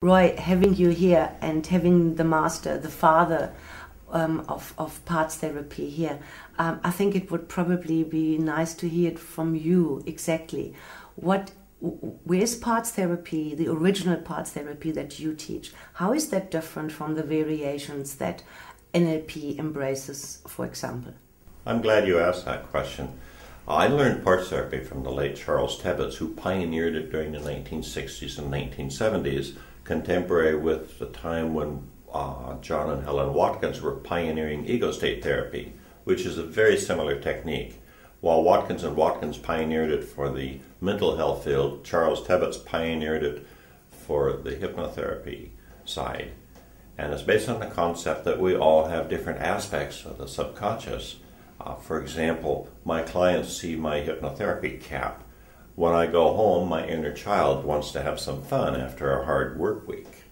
Roy, having you here and having the master, the father of parts therapy here, I think it would probably be nice to hear it from you exactly. Where's parts therapy, the original parts therapy that you teach? How is that different from the variations that NLP embraces, for example? I'm glad you asked that question. I learned parts therapy from the late Charles Tebbetts, who pioneered it during the 1960s and 1970s, contemporary with the time when John and Helen Watkins were pioneering ego state therapy, which is a very similar technique. While Watkins and Watkins pioneered it for the mental health field, Charles Tebbetts pioneered it for the hypnotherapy side. And it's based on the concept that we all have different aspects of the subconscious. For example, my clients see my hypnotherapy cap. When I go home, my inner child wants to have some fun after a hard work week.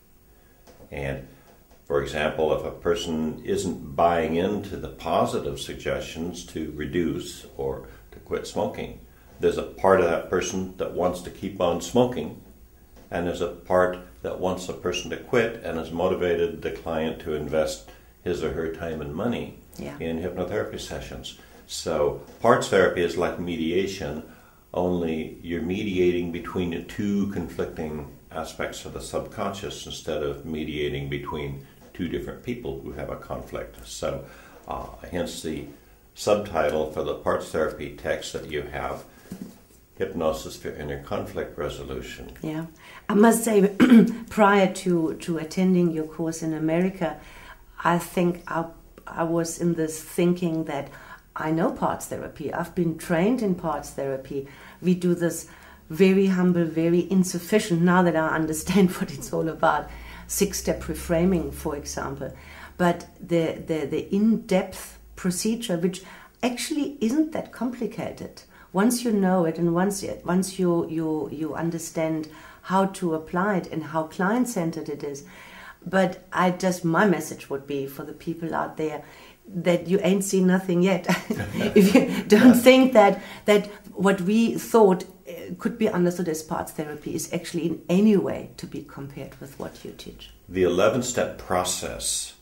And for example, if a person isn't buying into the positive suggestions to reduce or to quit smoking, there's a part of that person that wants to keep on smoking, and there's a part that wants a person to quit and has motivated the client to invest his or her time and money in hypnotherapy sessions. So parts therapy is like mediation, only you're mediating between the two conflicting aspects of the subconscious instead of mediating between two different people who have a conflict. So hence the subtitle for the parts therapy text that you have, Hypnosis for Inner Conflict Resolution. Yeah, I must say, prior to attending your course in America, I think I was in this thinking that I know parts therapy. I've been trained in parts therapy. We do this very humble, very insufficient, now that I understand what it's all about, 6-step reframing, for example. But the in-depth procedure, which actually isn't that complicated, once you know it and once you understand how to apply it and how client-centered it is. But my message would be for the people out there that you ain't seen nothing yet. If you don't think that what we thought could be understood as parts therapy is actually in any way to be compared with what you teach. The 11-step process,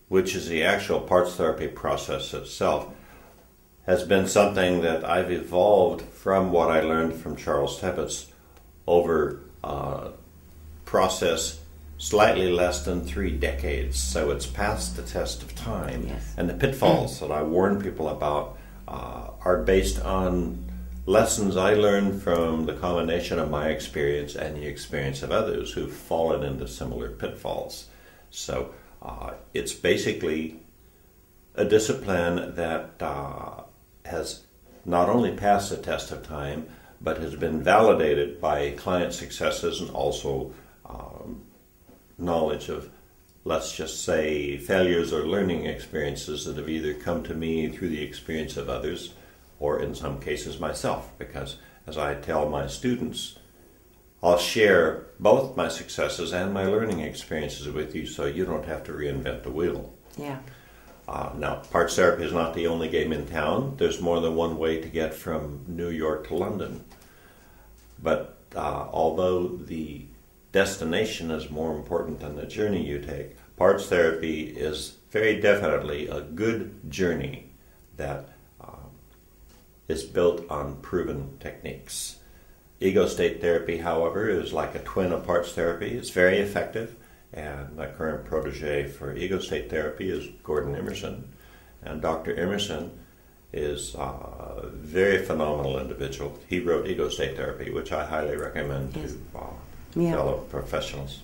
which is the actual parts therapy process itself, has been something that I've evolved from what I learned from Charles Tebbetts over process slightly less than 3 decades. So it's passed the test of time. Yes. And the pitfalls that I warn people about are based on lessons I learned from the combination of my experience and the experience of others who've fallen into similar pitfalls. So it's basically a discipline that has not only passed the test of time, but has been validated by client successes and also knowledge of, let's just say, failures or learning experiences that have either come to me through the experience of others or in some cases myself, because as I tell my students, I'll share both my successes and my learning experiences with you so you don't have to reinvent the wheel. Yeah. Now, parts therapy is not the only game in town. There's more than one way to get from New York to London. But although the destination is more important than the journey you take, parts therapy is very definitely a good journey that is built on proven techniques. Ego state therapy, however, is like a twin of parts therapy. It's very effective, and my current protege for ego state therapy is Gordon Emerson. And Dr. Emerson is a very phenomenal individual. He wrote Ego State Therapy, which I highly recommend to fellow professionals.